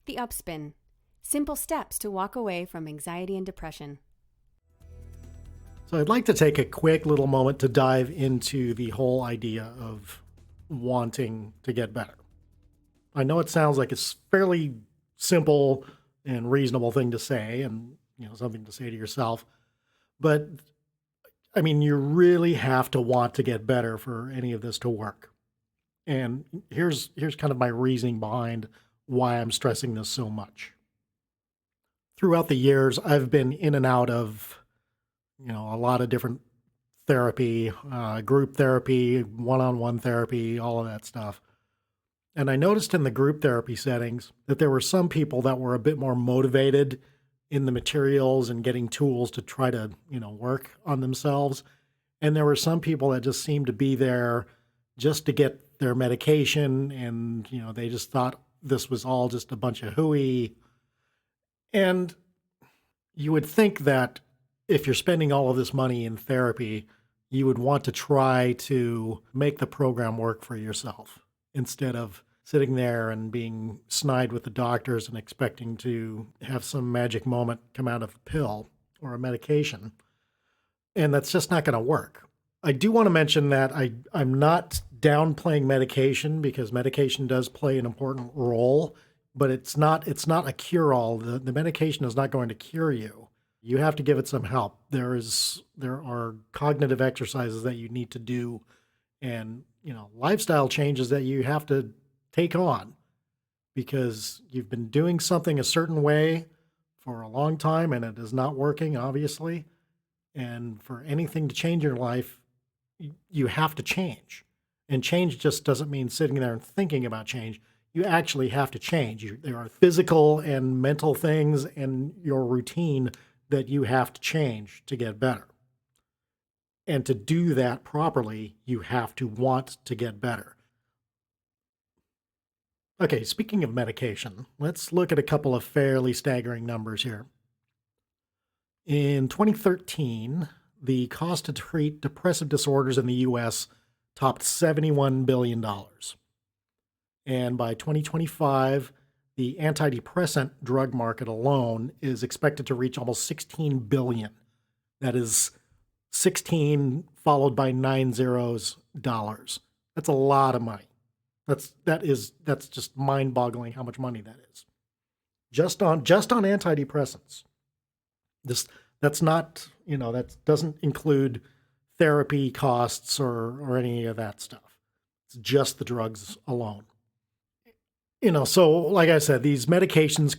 The UpSpin. Simple steps to walk away from anxiety and depression. So I'd like to take a quick little moment to dive into the whole idea of wanting to get better. I know it sounds like it's fairly simple and reasonable thing to say and, something to say to yourself, but I mean, you really have to want to get better for any of this to work. And here's kind of my reasoning behind why I'm stressing this so much. Throughout the years, I've been in and out of, a lot of different therapy, group therapy, one-on-one therapy, all of that stuff. And I noticed in the group therapy settings that there were some people that were a bit more motivated in the materials and getting tools to try to, work on themselves. And there were some people that just seemed to be there just to get their medication. And, they just thought this was all just a bunch of hooey. And you would think that if you're spending all of this money in therapy, you would want to try to make the program work for yourself instead of sitting there and being snide with the doctors and expecting to have some magic moment come out of a pill or a medication. And that's just not going to work. I do want to mention that I'm not downplaying medication because medication does play an important role, but it's not a cure-all. The medication is not going to cure you. You have to give it some help. There are cognitive exercises that you need to do and, lifestyle changes that you have to take on because you've been doing something a certain way for a long time and it is not working, obviously. And for anything to change in your life, you have to change. And change just doesn't mean sitting there and thinking about change. You actually have to change. There are physical and mental things in your routine that you have to change to get better. And to do that properly, you have to want to get better. Okay, speaking of medication, let's look at a couple of fairly staggering numbers here. In 2013, the cost to treat depressive disorders in the U.S. topped $71 billion. And by 2025, the antidepressant drug market alone is expected to reach almost $16 billion. That is 16 followed by 9 zeros dollars. That's a lot of money. That's just mind-boggling how much money that is. Just on antidepressants. That's not, that doesn't include therapy costs or any of that stuff. It's just the drugs alone. So like I said, these medications,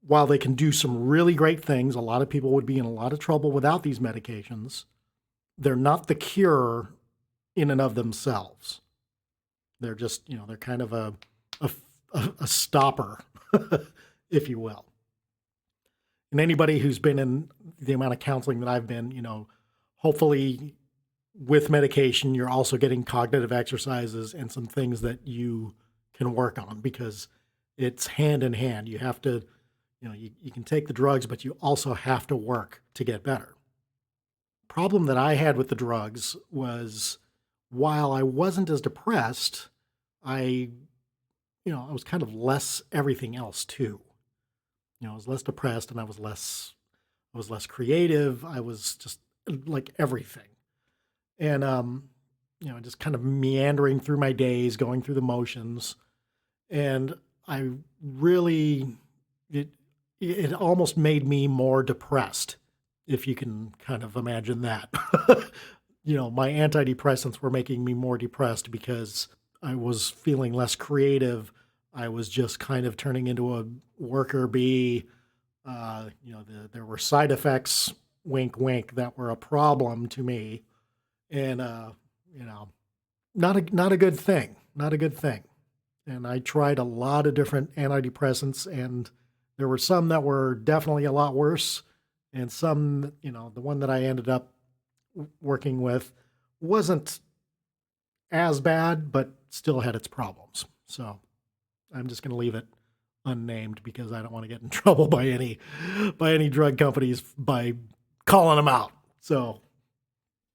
while they can do some really great things, a lot of people would be in a lot of trouble without these medications. They're not the cure in and of themselves. They're just, they're kind of a stopper, if you will. And anybody who's been in the amount of counseling that I've been, hopefully with medication, you're also getting cognitive exercises and some things that you can work on because it's hand in hand. You have to, you can take the drugs, but you also have to work to get better. Problem that I had with the drugs was while I wasn't as depressed, I was kind of less everything else too. I was less depressed and I was less creative. I was just like everything. And, just kind of meandering through my days, going through the motions. And I really, it almost made me more depressed, if you can kind of imagine that. My antidepressants were making me more depressed because I was feeling less creative. I was just kind of turning into a worker bee. There were side effects, wink, wink, that were a problem to me. And, not a good thing, not a good thing. And I tried a lot of different antidepressants and there were some that were definitely a lot worse. And some, the one that I ended up working with wasn't as bad, but still had its problems. So I'm just going to leave it unnamed because I don't want to get in trouble by any drug companies by calling them out. So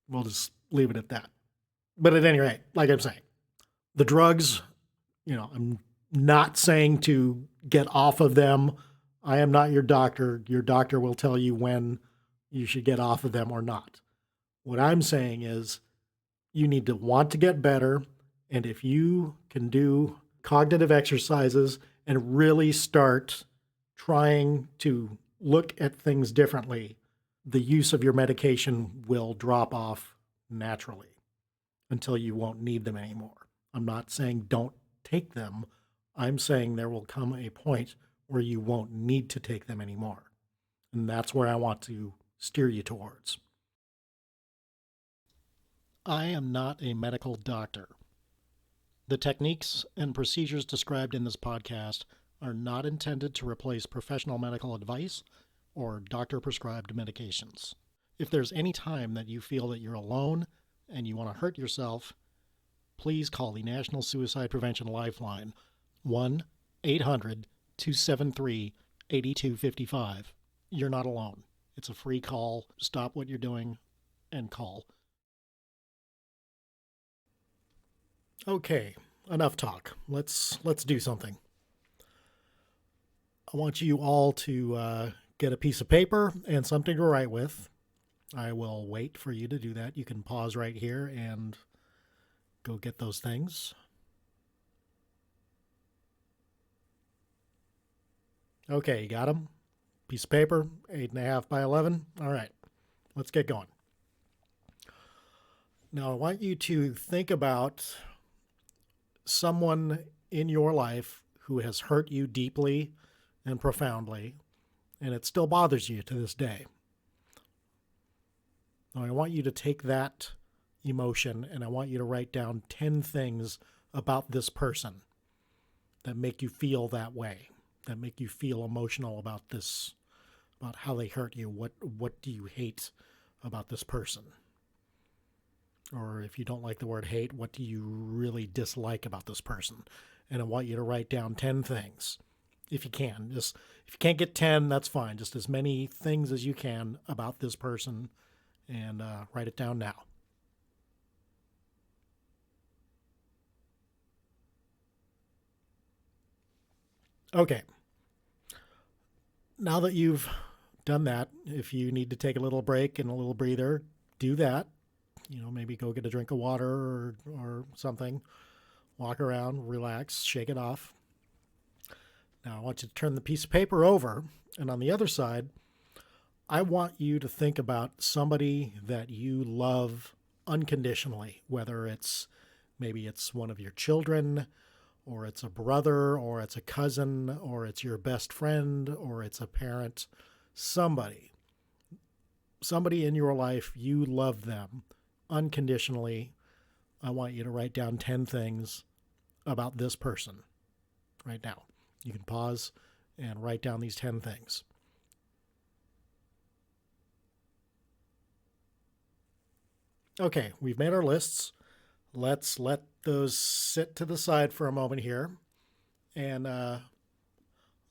we'll just leave it at that. But at any rate, like I'm saying, the drugs, I'm not saying to get off of them. I am not your doctor. Your doctor will tell you when you should get off of them or not. What I'm saying is you need to want to get better. And if you can do cognitive exercises and really start trying to look at things differently, the use of your medication will drop off naturally until you won't need them anymore. I'm not saying don't take them. I'm saying there will come a point where you won't need to take them anymore. And that's where I want to steer you towards. I am not a medical doctor. The techniques and procedures described in this podcast are not intended to replace professional medical advice or doctor-prescribed medications. If there's any time that you feel that you're alone and you want to hurt yourself, please call the National Suicide Prevention Lifeline, 1-800-273-8255. You're not alone. It's a free call. Stop what you're doing and call. Okay, enough talk. Let's do something. I want you all to get a piece of paper and something to write with. I will wait for you to do that. You can pause right here and go get those things. Okay, you got them? Piece of paper, 8.5 by 11. All right, let's get going. Now, I want you to think about someone in your life who has hurt you deeply and profoundly, and it still bothers you to this day. Now, I want you to take that emotion and I want you to write down 10 things about this person that make you feel that way, that make you feel emotional about this, about how they hurt you. What do you hate about this person? Or if you don't like the word hate, what do you really dislike about this person? And I want you to write down 10 things, if you can. Just if you can't get 10, that's fine. Just as many things as you can about this person, and write it down now. Okay. Now that you've done that, if you need to take a little break and a little breather, do that. Maybe go get a drink of water or something. Walk around, relax, shake it off. Now I want you to turn the piece of paper over, and on the other side, I want you to think about somebody that you love unconditionally, whether maybe it's one of your children, or it's a brother, or it's a cousin, or it's your best friend, or it's a parent, somebody in your life, you love them unconditionally. I want you to write down 10 things about this person right now. You can pause and write down these 10 things. Okay, we've made our lists. Let's let those sit to the side for a moment here. And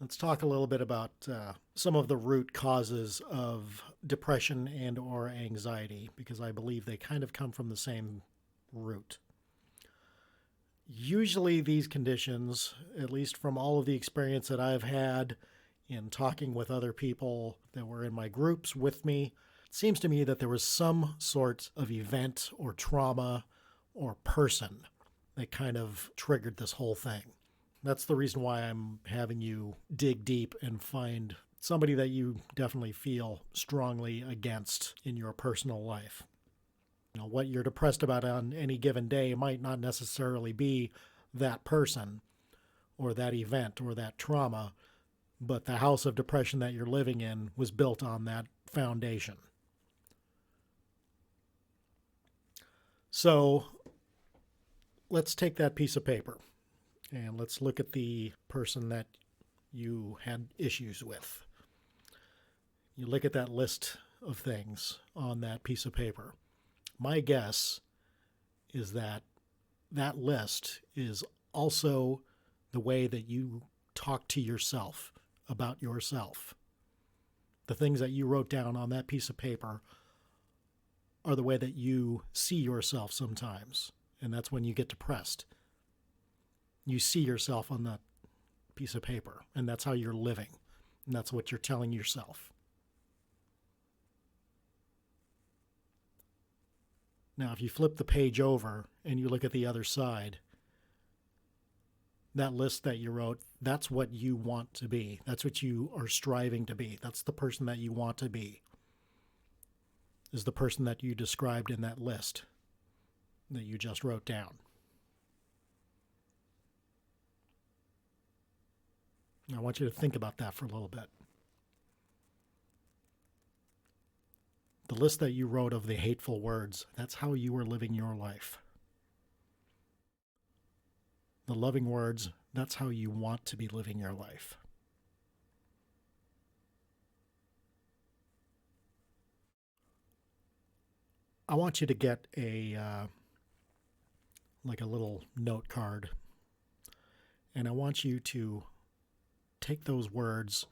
let's talk a little bit about some of the root causes of depression and or anxiety, because I believe they kind of come from the same root. Usually these conditions, at least from all of the experience that I've had in talking with other people that were in my groups with me, it seems to me that there was some sort of event or trauma or person that kind of triggered this whole thing. That's the reason why I'm having you dig deep and find somebody that you definitely feel strongly against in your personal life. What you're depressed about on any given day might not necessarily be that person or that event or that trauma, but the house of depression that you're living in was built on that foundation. So let's take that piece of paper and let's look at the person that you had issues with. You look at that list of things on that piece of paper. My guess is that that list is also the way that you talk to yourself about yourself. The things that you wrote down on that piece of paper are the way that you see yourself sometimes, and that's when you get depressed. You see yourself on piece of paper, and that's how you're living, and that's what you're telling yourself. Now, if you flip the page over and you look at the other side, that list that you wrote, that's what you want to be. That's what you are striving to be. That's the person that you want to be, is the person that you described in that list that you just wrote down. I want you to think about that for a little bit. The list that you wrote of the hateful words, that's how you were living your life. The loving words, that's how you want to be living your life. I want you to get a little note card, and I want you to take those words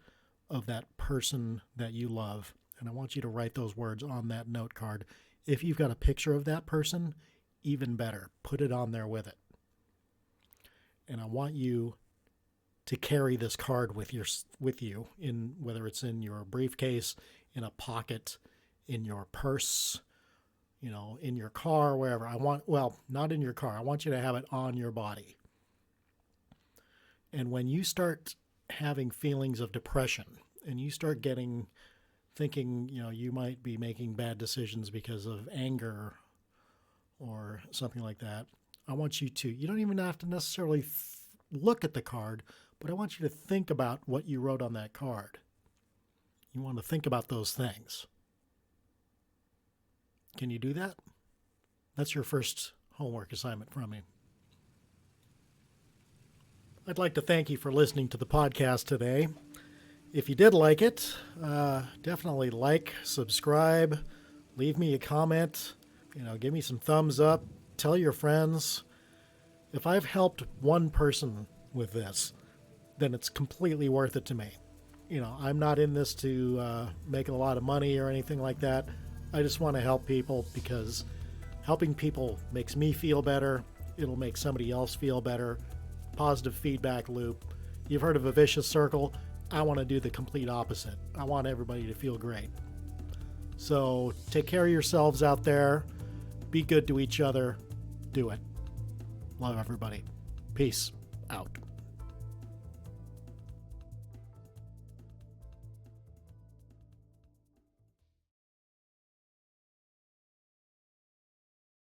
of that person that you love, and I want you to write those words on that note card. If you've got a picture of that person, even better, put it on there with it. And I want you to carry this card with you, in whether it's in your briefcase, in a pocket, in your purse, in your car, wherever. Not in your car. I want you to have it on your body. And when you start having feelings of depression and you start thinking, you might be making bad decisions because of anger or something like that, I want you don't even have to necessarily look at the card, but I want you to think about what you wrote on that card. You want to think about those things. Can you do that? That's your first homework assignment from me. I'd like to thank you for listening to the podcast today. If you did like it, definitely like, subscribe, leave me a comment, give me some thumbs up, tell your friends. If I've helped one person with this, then it's completely worth it to me. I'm not in this to make a lot of money or anything like that. I just want to help people because helping people makes me feel better. It'll make somebody else feel better. Positive feedback loop. You've heard of a vicious circle. I want to do the complete opposite. I want everybody to feel great. So take care of yourselves out there. Be good to each other. Do it. Love everybody. Peace out.